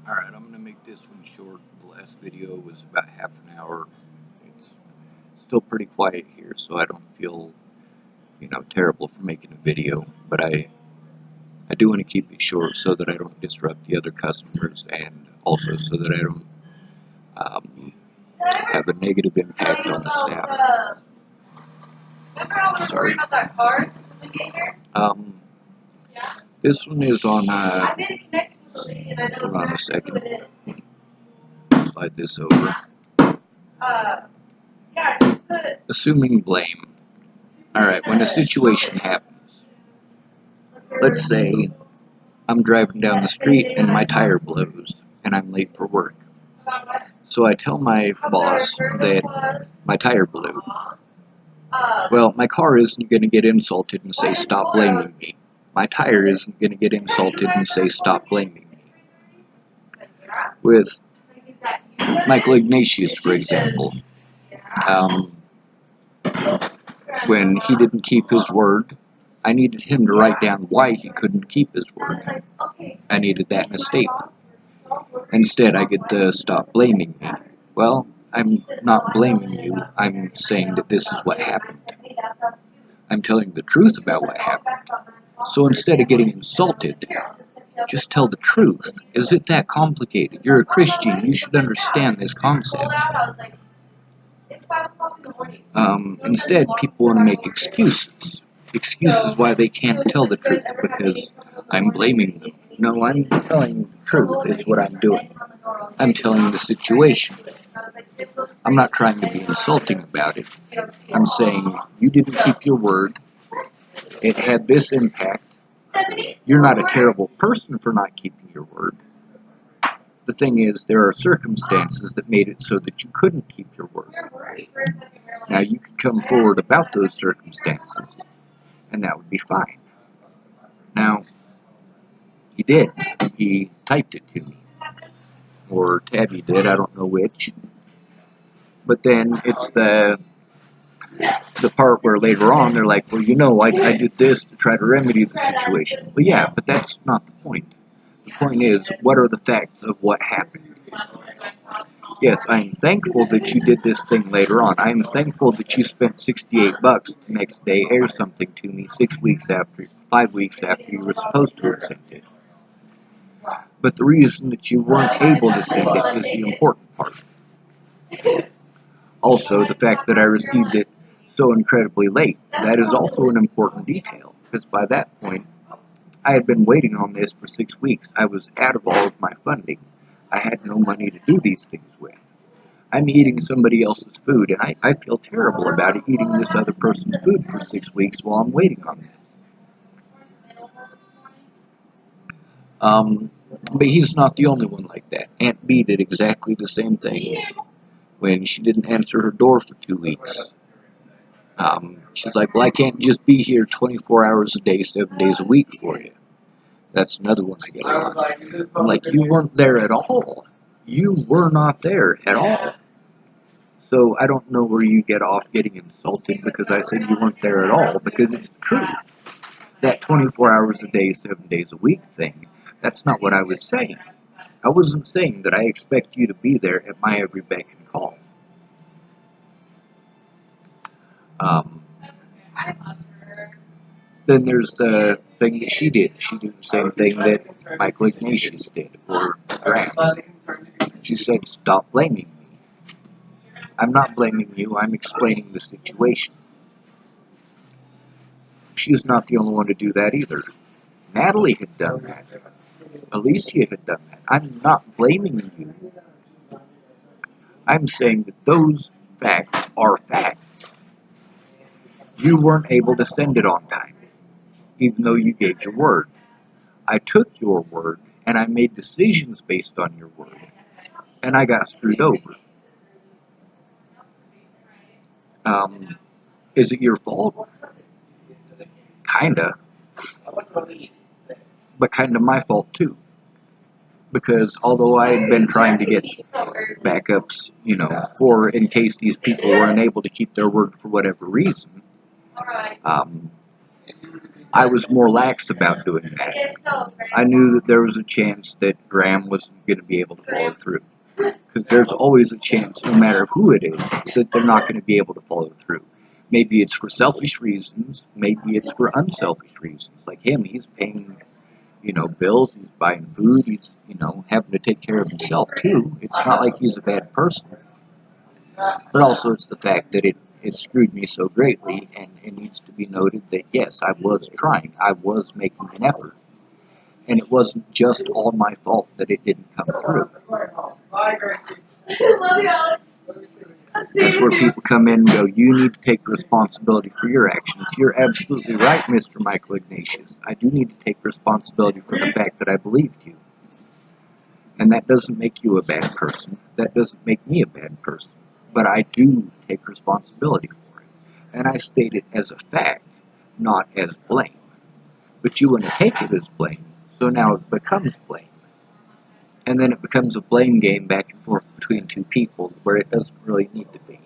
Alright, I'm going to make this one short. The last video was about half an hour. It's still pretty quiet here, so I don't feel, terrible for making a video. But I do want to keep it short so that I don't disrupt the other customers, and also so that I don't have a negative impact on the staff. Sorry. This one is on, hold on a second. Slide this over. Assuming blame. Alright, when a situation happens, let's say I'm driving down the street and my tire blows and I'm late for work. So I tell my boss that my tire blew. Well, my car isn't going to get insulted and say, stop blaming me. My tire isn't going to get insulted and say, stop blaming me. With Michael Ignatius, for example, when he didn't keep his word, I needed him to write down why he couldn't keep his word. I needed that in a statement. Instead, I get to stop blaming me. Well, I'm not blaming you. I'm saying that this is what happened. I'm telling the truth about what happened. So instead of getting insulted, just tell the truth. Is it that complicated? You're a Christian. You should understand this concept. Instead, people want to make excuses. Excuses why they can't tell the truth because I'm blaming them. No, I'm telling the truth is what I'm doing. I'm telling the situation. I'm not trying to be insulting about it. I'm saying, you didn't keep your word. It had this impact. You're not a terrible person for not keeping your word. The thing is, there are circumstances that made it so that you couldn't keep your word. Now, you could come forward about those circumstances, and that would be fine. Now, he did. He typed it to me. Or Tabby did, I don't know which. But then it's the part where later on they're like, well, I did this to try to remedy the situation. Well, yeah, but that's not the point. The point is, what are the facts of what happened? Yes, I am thankful that you did this thing later on. I am thankful that you spent $68 the next day or something to me 5 weeks after you were supposed to have sent it. But the reason that you weren't able to send it is the important part. Also, the fact that I received it so incredibly late. That is also an important detail, because by that point, I had been waiting on this for 6 weeks. I was out of all of my funding. I had no money to do these things with. I'm eating somebody else's food, and I feel terrible about it, eating this other person's food for 6 weeks while I'm waiting on this. But he's not the only one like that. Aunt B did exactly the same thing when she didn't answer her door for 2 weeks. She's like, well, I can't just be here 24 hours a day, 7 days a week for you. That's another one I get on. I'm like, you weren't there at all. You were not there at all. So I don't know where you get off getting insulted because I said you weren't there at all, because it's the truth. That 24 hours a day, 7 days a week thing, that's not what I was saying. I wasn't saying that I expect you to be there at my every beck and call. Then there's the thing that she did. She did the same thing that Michael Ignatius did, or Graham. She said, stop blaming me. I'm not blaming you, I'm explaining the situation. She's not the only one to do that either. Natalie had done that. Alicia had done that. I'm not blaming you. I'm saying that those facts are facts. You weren't able to send it on time, even though you gave your word. I took your word, and I made decisions based on your word, and I got screwed over. Is it your fault? Kinda. But kinda my fault too. Because although I had been trying to get backups, for in case these people were unable to keep their word for whatever reason, I was more lax about doing that. I knew that there was a chance that Graham wasn't going to be able to follow through. Because there's always a chance, no matter who it is, that they're not going to be able to follow through. Maybe it's for selfish reasons, maybe it's for unselfish reasons. Like him, he's paying, bills, he's buying food, he's, having to take care of himself too. It's not like he's a bad person. But also it's the fact that it screwed me so greatly, and it needs to be noted that yes, I was trying, I was making an effort. And it wasn't just all my fault that it didn't come through. That's where people come in and go, you need to take responsibility for your actions. You're absolutely right, Mr. Michael Ignatius. I do need to take responsibility for the fact that I believed you. And that doesn't make you a bad person. That doesn't make me a bad person. But I do take responsibility for it. And I state it as a fact, not as blame. But you want to take it as blame. So now it becomes blame. And then it becomes a blame game back and forth between two people where it doesn't really need to be.